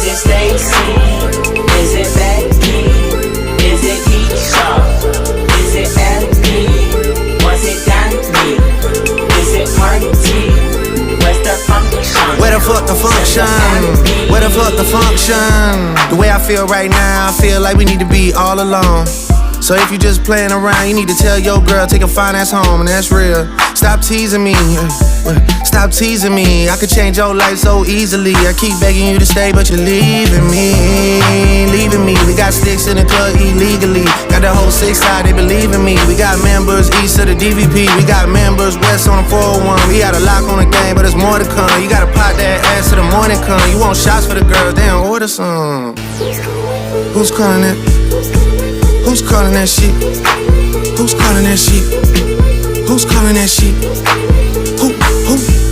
it Stacy? Is it Becky? Is it Keisha? Is it Ellie? Was it Danny? Is it Party? Where's the function? Where the fuck the function? Where the fuck the function? The way I feel right now, I feel like we need to be all alone. So if you just playing around, you need to tell your girl, take a fine ass home, and that's real. Stop teasing me, stop teasing me. I could change your life so easily. I keep begging you to stay, but you're leaving me, leaving me. We got sticks in the club illegally. Got the whole 6 side, they believe in me. We got members east of the DVP. We got members west on the 401. We got a lock on the game, but there's more to come. You gotta pot that ass till the morning come. You want shots for the girls, they don't order some. Who's calling that? Who's calling that shit? Who's calling that shit? Who's calling that shit? Who?